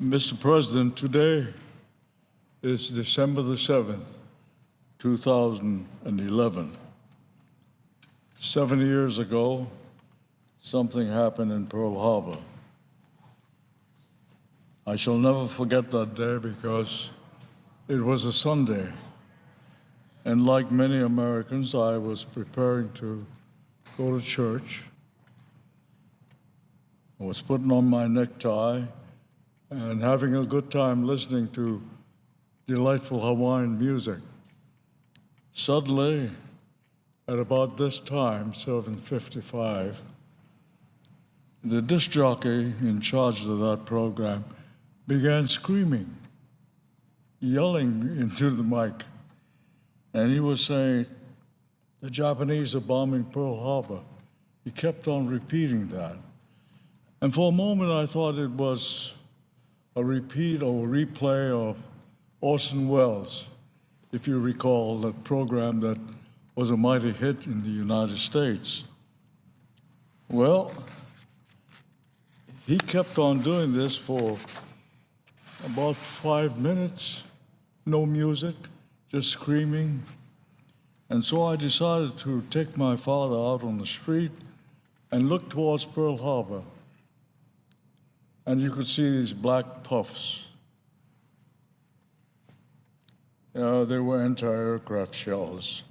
Mr. President, today is December the 7th, 2011. 7 years ago, something happened in Pearl Harbor. I shall never forget that day because it was a Sunday. And like many Americans, I was preparing to go to church. I was putting on my necktie and having a good time listening to delightful Hawaiian music. Suddenly, at about this time, 7:55, the disc jockey in charge of that program began screaming, yelling into the mic. And he was saying, "The Japanese are bombing Pearl Harbor." He kept on repeating that. And for a moment, I thought it was a repeat or a replay of Orson Welles, if you recall that program that was a mighty hit in the United States. Well, he kept on doing this for about 5 minutes, no music, just screaming. And so I decided to take my father out on the street and look towards Pearl Harbor. And you could see these black puffs. They were anti-aircraft shells.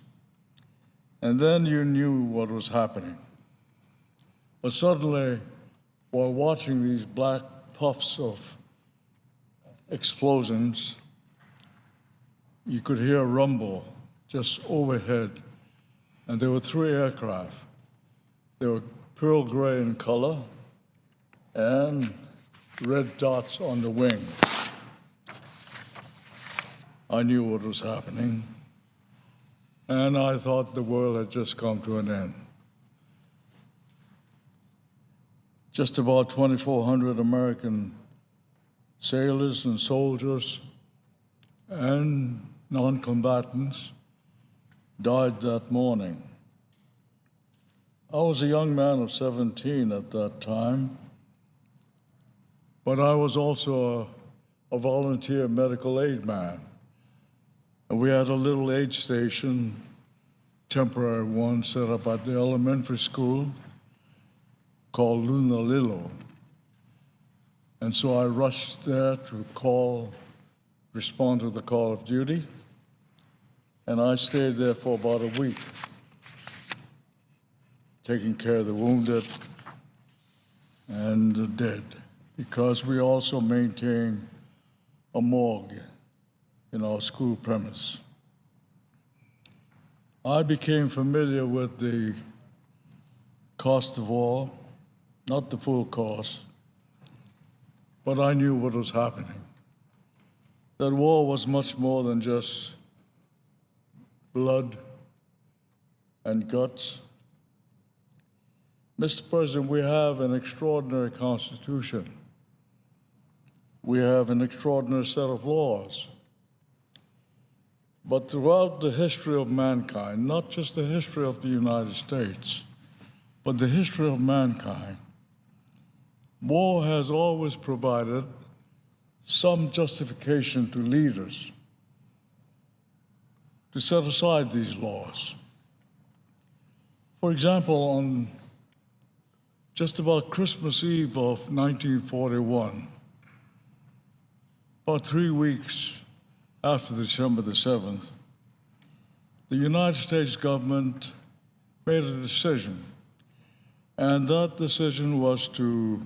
And then you knew what was happening. But suddenly, while watching these black puffs of explosions, you could hear a rumble just overhead. And there were 3 aircraft. They were pearl gray in color and red dots on the wing. I knew what was happening, and I thought the world had just come to an end. Just about 2,400 American sailors and soldiers and non-combatants died that morning. I was a young man of 17 at that time, but I was also a volunteer medical aid man. And we had a little aid station, temporary one, set up at the elementary school called Lunalilo. And so I rushed there to respond to the call of duty, and I stayed there for about a week, taking care of the wounded and the dead, because we also maintain a morgue in our school premise. I became familiar with the cost of war, not the full cost, but I knew what was happening. That war was much more than just blood and guts. Mr. President, we have an extraordinary Constitution. We have an extraordinary set of laws. But throughout the history of mankind, not just the history of the United States, but the history of mankind, war has always provided some justification to leaders to set aside these laws. For example, on just about Christmas Eve of 1941, about 3 weeks after December the 7th, the United States government made a decision, and that decision was to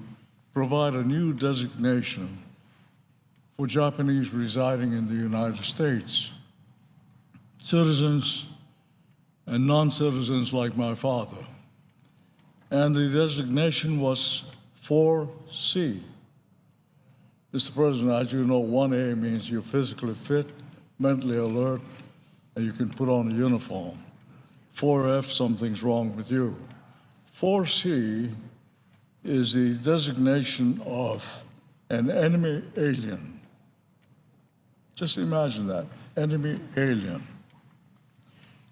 provide a new designation for Japanese residing in the United States, citizens and non-citizens like my father. And the designation was 4C. Mr. President, as you know, 1A means you're physically fit, mentally alert, and you can put on a uniform. 4F, something's wrong with you. 4C is the designation of an enemy alien. Just imagine that, enemy alien.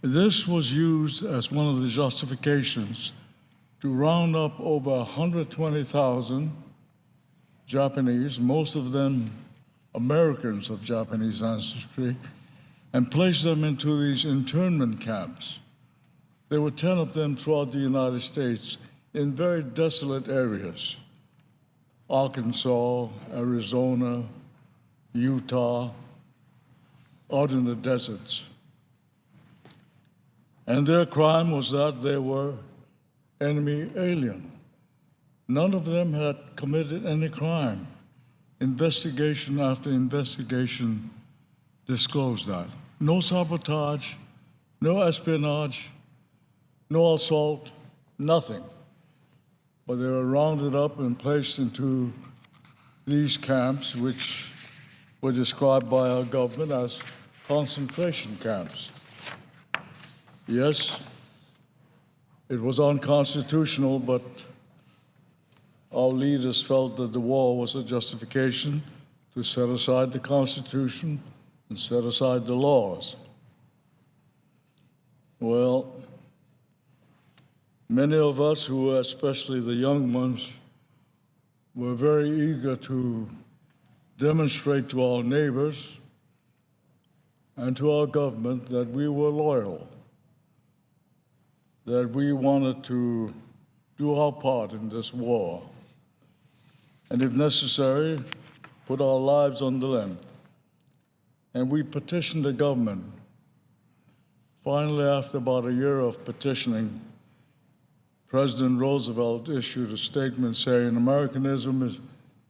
This was used as one of the justifications to round up over 120,000 Japanese, most of them Americans of Japanese ancestry, and placed them into these internment camps. There were 10 of them throughout the United States in very desolate areas: Arkansas, Arizona, Utah, out in the deserts. And their crime was that they were enemy alien. None of them had committed any crime. Investigation after investigation disclosed that. No sabotage, no espionage, no assault, nothing. But they were rounded up and placed into these camps, which were described by our government as concentration camps. Yes, it was unconstitutional, but our leaders felt that the war was a justification to set aside the Constitution and set aside the laws. Well, many of us, who, especially the young ones, were very eager to demonstrate to our neighbors and to our government that we were loyal, that we wanted to do our part in this war, and if necessary, put our lives on the line. And we petitioned the government. Finally, after about a year of petitioning, President Roosevelt issued a statement saying Americanism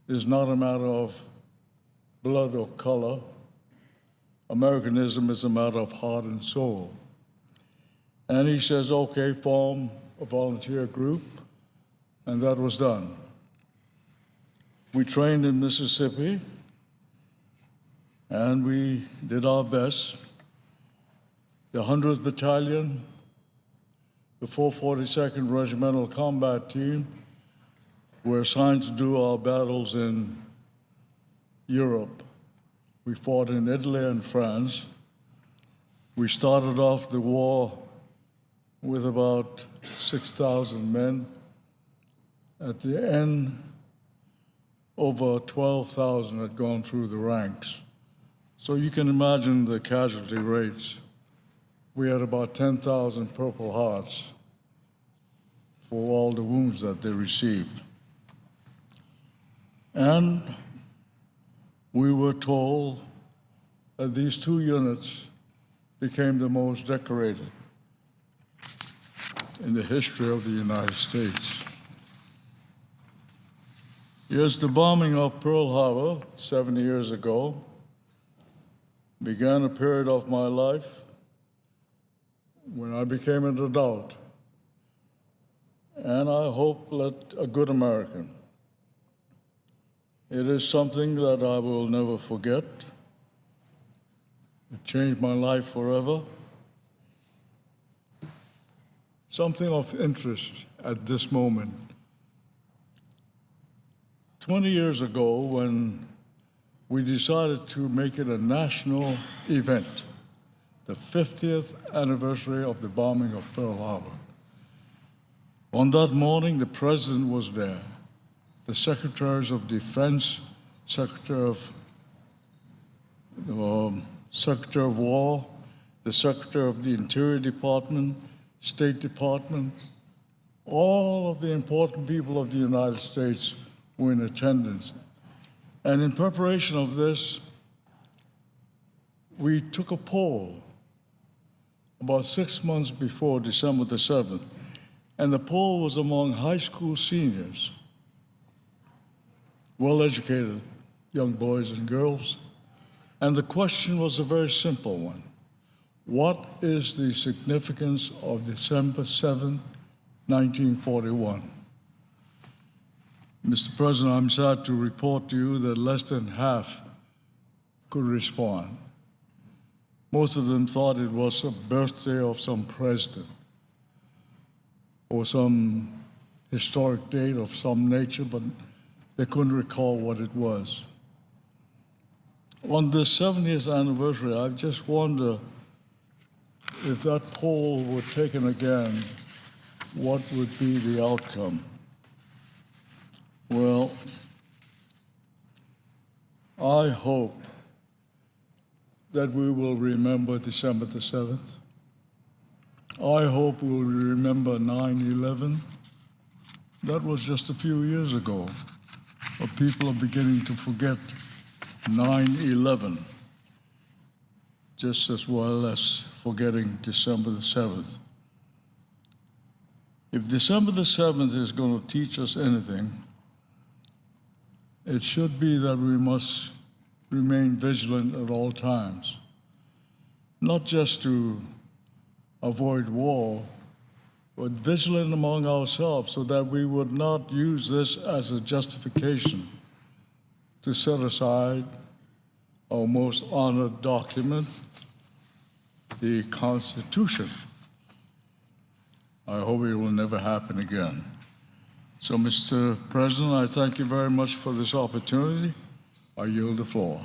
is not a matter of blood or color. Americanism is a matter of heart and soul. And he says, okay, form a volunteer group, and that was done. We trained in Mississippi, and we did our best. The 100th Battalion, the 442nd Regimental Combat Team, were assigned to do our battles in Europe. We fought in Italy and France. We started off the war with about 6,000 men. At the end, over 12,000 had gone through the ranks. So you can imagine the casualty rates. We had about 10,000 Purple Hearts for all the wounds that they received. And we were told that these two units became the most decorated in the history of the United States. Yes, the bombing of Pearl Harbor 70 years ago began a period of my life when I became an adult, and I hope that a good American. It is something that I will never forget. It changed my life forever. Something of interest at this moment. 20 years ago, when we decided to make it a national event, the 50th anniversary of the bombing of Pearl Harbor. On that morning, the President was there, the Secretaries of Defense, Secretary of War, the Secretary of the Interior Department, State Department, all of the important people of the United States were in attendance. And in preparation of this, we took a poll about 6 months before December the 7th, and the poll was among high school seniors, well-educated young boys and girls, and the question was a very simple one. What is the significance of December 7th, 1941? Mr. President, I'm sad to report to you that less than half could respond. Most of them thought it was a birthday of some president or some historic date of some nature, but they couldn't recall what it was. On this 70th anniversary, I just wonder if that poll were taken again, what would be the outcome? Well, I hope that we will remember December the 7th. I hope we'll remember 9/11. That was just a few years ago. But people are beginning to forget 9/11, just as well as forgetting December the 7th. If December the 7th is going to teach us anything, it should be that we must remain vigilant at all times, not just to avoid war, but vigilant among ourselves so that we would not use this as a justification to set aside our most honored document, the Constitution. I hope it will never happen again. So, Mr. President, I thank you very much for this opportunity. I yield the floor.